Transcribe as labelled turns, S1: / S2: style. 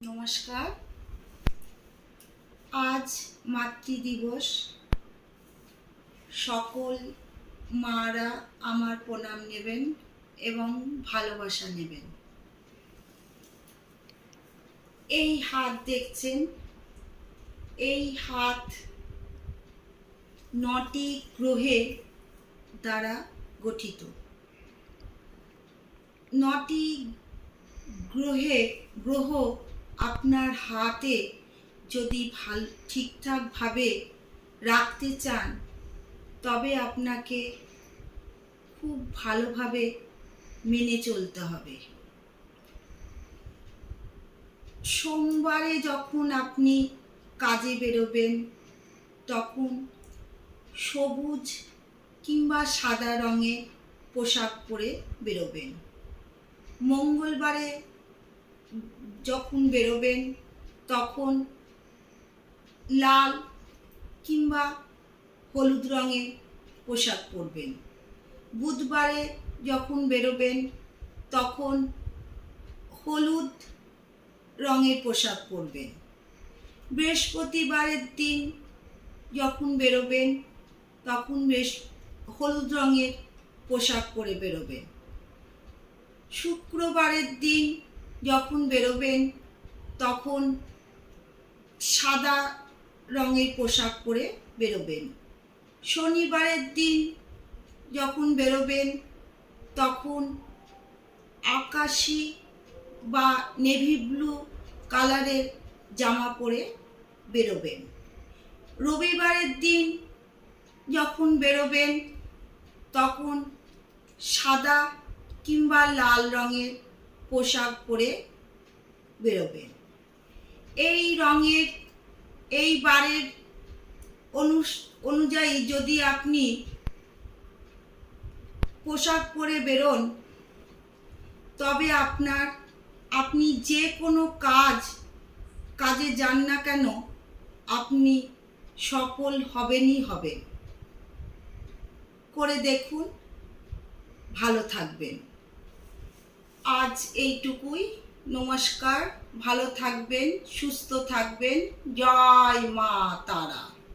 S1: নমস্কার। আজ মাতৃদিবস। সকল মারা আমার প্রণাম নেবেন এবং ভালোবাসা নেবেন। এই হাত দেখছেন, এই হাত 9টি গ্রহের দ্বারা গঠিত। 9টি গ্রহ আপনার হাতে যদি ঠিকঠাকভাবে রাখতে চান, তবে আপনাকে খুব ভালোভাবে মেনে চলতে হবে। সোমবারে যখন আপনি কাজে বেরোবেন, তখন সবুজ কিংবা সাদা রঙের পোশাক পরে বেরোবেন। মঙ্গলবারে যখন বেরোবেন, তখন লাল কিংবা হলুদ রঙের পোশাক পরবেন। বুধবারে যখন বেরোবেন, তখন হলুদ রঙের পোশাক পরবেন। বৃহস্পতিবারের দিন যখন বেরোবেন, তখন হলুদ রঙের পোশাক পরে বেরোবেন। শুক্রবারের দিন যখন বেরোবেন, তখন সাদা রঙের পোশাক পরে বেরোবেন। শনিবারের দিন যখন বেরোবেন, তখন আকাশি বা নেভি ব্লু কালারের জামা পরে বেরোবেন। রবিবারের দিন যখন বেরোবেন, তখন সাদা কিংবা লাল রঙের পোশাক পরে বেরোবেন। এই বারের অনুযায়ী যদি আপনি পোশাক পরে বেরোন, তবে আপনি যে কোনো কাজে যান না কেন, আপনি সফল হবেনই হবেন। করে দেখুন, ভালো থাকবেন। আজ এইটুকুই। নমস্কার। ভালো থাকবেন, সুস্থ থাকবেন। জয় মা তারা।